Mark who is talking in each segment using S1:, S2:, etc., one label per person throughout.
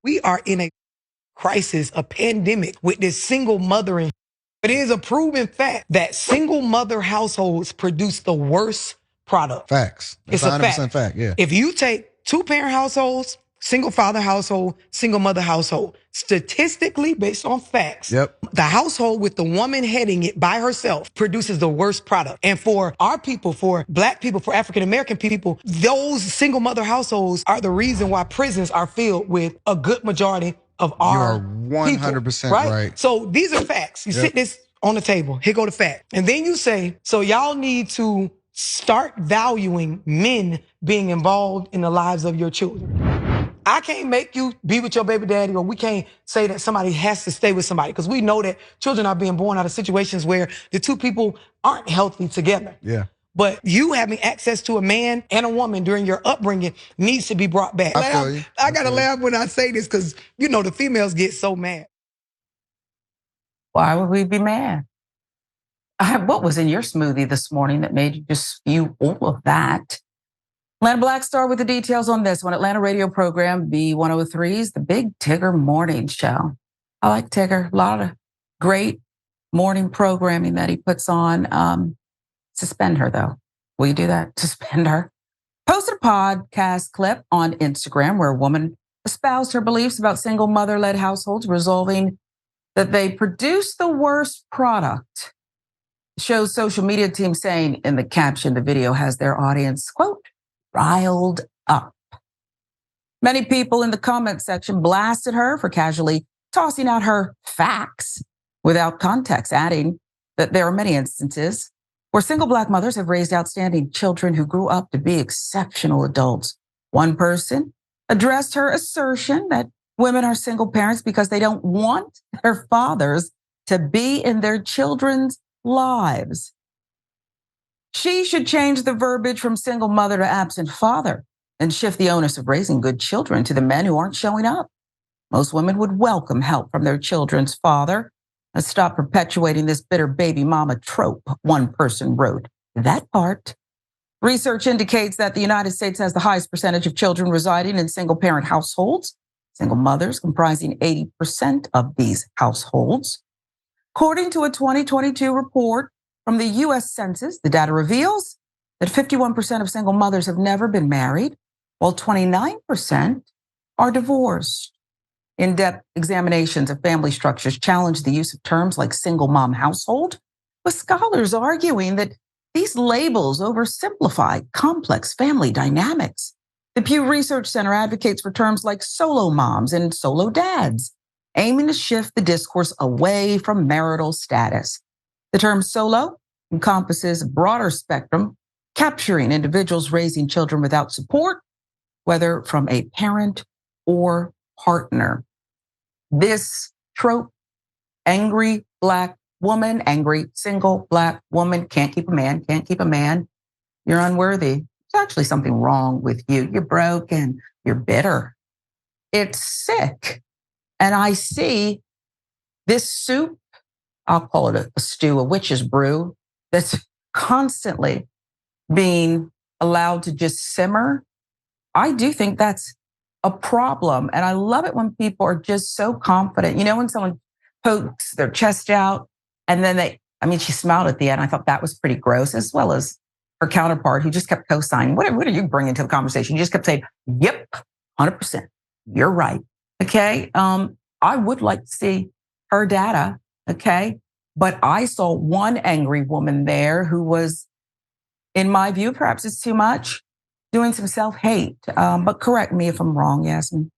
S1: We are in a crisis, a pandemic with this single mothering. It is a proven fact that single mother households produce the worst product.
S2: Facts. That's
S1: It's a
S2: 100% fact, yeah.
S1: If you take two-parent households, single father household, single mother household, statistically based on facts, the household with the woman heading it by herself produces the worst product. And for our people, for Black people, for African American people, those single mother households are the reason why prisons are filled with a good majority of our
S2: You are 100%
S1: people, right? So these are facts. You sit this on the table. Here go the fact. And then you say, so y'all need to start valuing men being involved in the lives of your children. I can't make you be with your baby daddy, or we can't say that somebody has to stay with somebody, because we know that children are being born out of situations where the two people aren't healthy together.
S2: Yeah.
S1: But you having access to a man and a woman during your upbringing needs to be brought back. I gotta laugh when I say this, because, you know, the females get so mad.
S3: Why would we be mad? What was in your smoothie this morning that made you just spew all of that? Atlanta Blackstar with the details on this one. Atlanta radio program B103's The Big Tigger Morning Show. I like Tigger. A lot of great morning programming that he puts on. Suspend her, though. Will you do that? Suspend her. Posted a podcast clip on Instagram where a woman espoused her beliefs about single mother-led households, resolving that they produce the worst product. The show's social media team saying in the caption, the video has their audience, quote, riled up. Many people in the comment section blasted her for casually tossing out her facts without context, adding that there are many instances where single Black mothers have raised outstanding children who grew up to be exceptional adults. One person addressed her assertion that women are single parents because they don't want their fathers to be in their children's lives. She should change the verbiage from single mother to absent father and shift the onus of raising good children to the men who aren't showing up. Most women would welcome help from their children's father and stop perpetuating this bitter baby mama trope, one person wrote. That part. Research indicates that the United States has the highest percentage of children residing in single parent households, single mothers comprising 80% of these households. According to a 2022 report from the U.S. Census, the data reveals that 51% of single mothers have never been married, while 29% are divorced. In-depth examinations of family structures challenge the use of terms like single mom household, with scholars arguing that these labels oversimplify complex family dynamics. The Pew Research Center advocates for terms like solo moms and solo dads, aiming to shift the discourse away from marital status. The term solo encompasses a broader spectrum, capturing individuals raising children without support, whether from a parent or partner. This trope, angry Black woman, angry single Black woman, can't keep a man, you're unworthy. There's actually something wrong with you. You're broken, you're bitter. It's sick. And I see this soup, I'll call it a stew, a witch's brew, that's constantly being allowed to just simmer. I do think that's a problem. And I love it when people are just so confident. You know, when someone pokes their chest out and then she smiled at the end. I thought that was pretty gross, as well as her counterpart who just kept co-signing. What are you bringing to the conversation? You just kept saying, yep, 100%. You're right. Okay. I would like to see her data. Okay. But I saw one angry woman there who was, in my view, perhaps it's too much, doing some self-hate. But correct me if I'm wrong, Yasmin.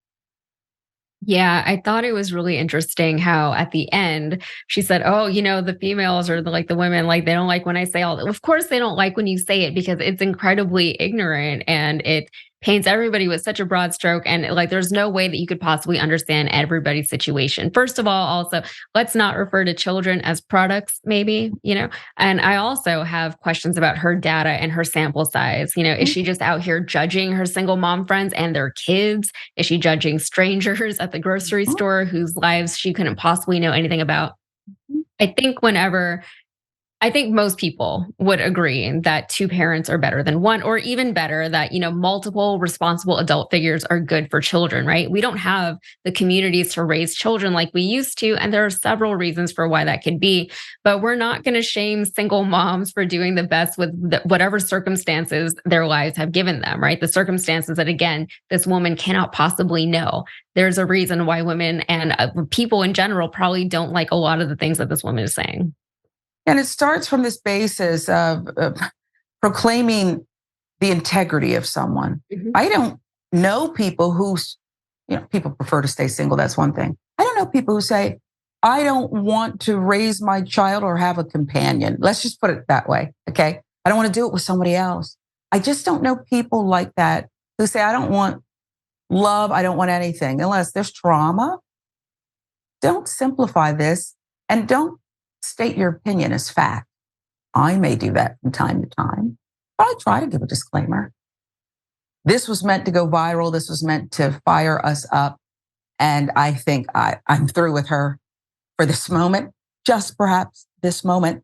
S4: Yeah, I thought it was really interesting how at the end she said, oh, the females or the women, they don't like when I say all that. Of course they don't like when you say it, because it's incredibly ignorant and it paints everybody with such a broad stroke. And there's no way that you could possibly understand everybody's situation. First of all, also, let's not refer to children as products, maybe, and I also have questions about her data and her sample size. Is she just out here judging her single mom friends and their kids? Is she judging strangers at the grocery store whose lives she couldn't possibly know anything about? I think whenever I think most people would agree that two parents are better than one, or even better that, multiple responsible adult figures are good for children, right? We don't have the communities to raise children like we used to. And there are several reasons for why that could be. But we're not going to shame single moms for doing the best with whatever circumstances their lives have given them, right? The circumstances that, again, this woman cannot possibly know. There's a reason why women and people in general probably don't like a lot of the things that this woman is saying.
S3: And it starts from this basis of proclaiming the integrity of someone. Mm-hmm. I don't know people who, people prefer to stay single. That's one thing. I don't know people who say, I don't want to raise my child or have a companion. Let's just put it that way. Okay. I don't want to do it with somebody else. I just don't know people like that who say, I don't want love. I don't want anything unless there's trauma. Don't simplify this and don't state your opinion as fact. I may do that from time to time, but I try to give a disclaimer. This was meant to go viral. This was meant to fire us up. And I think I'm through with her for this moment, just perhaps this moment.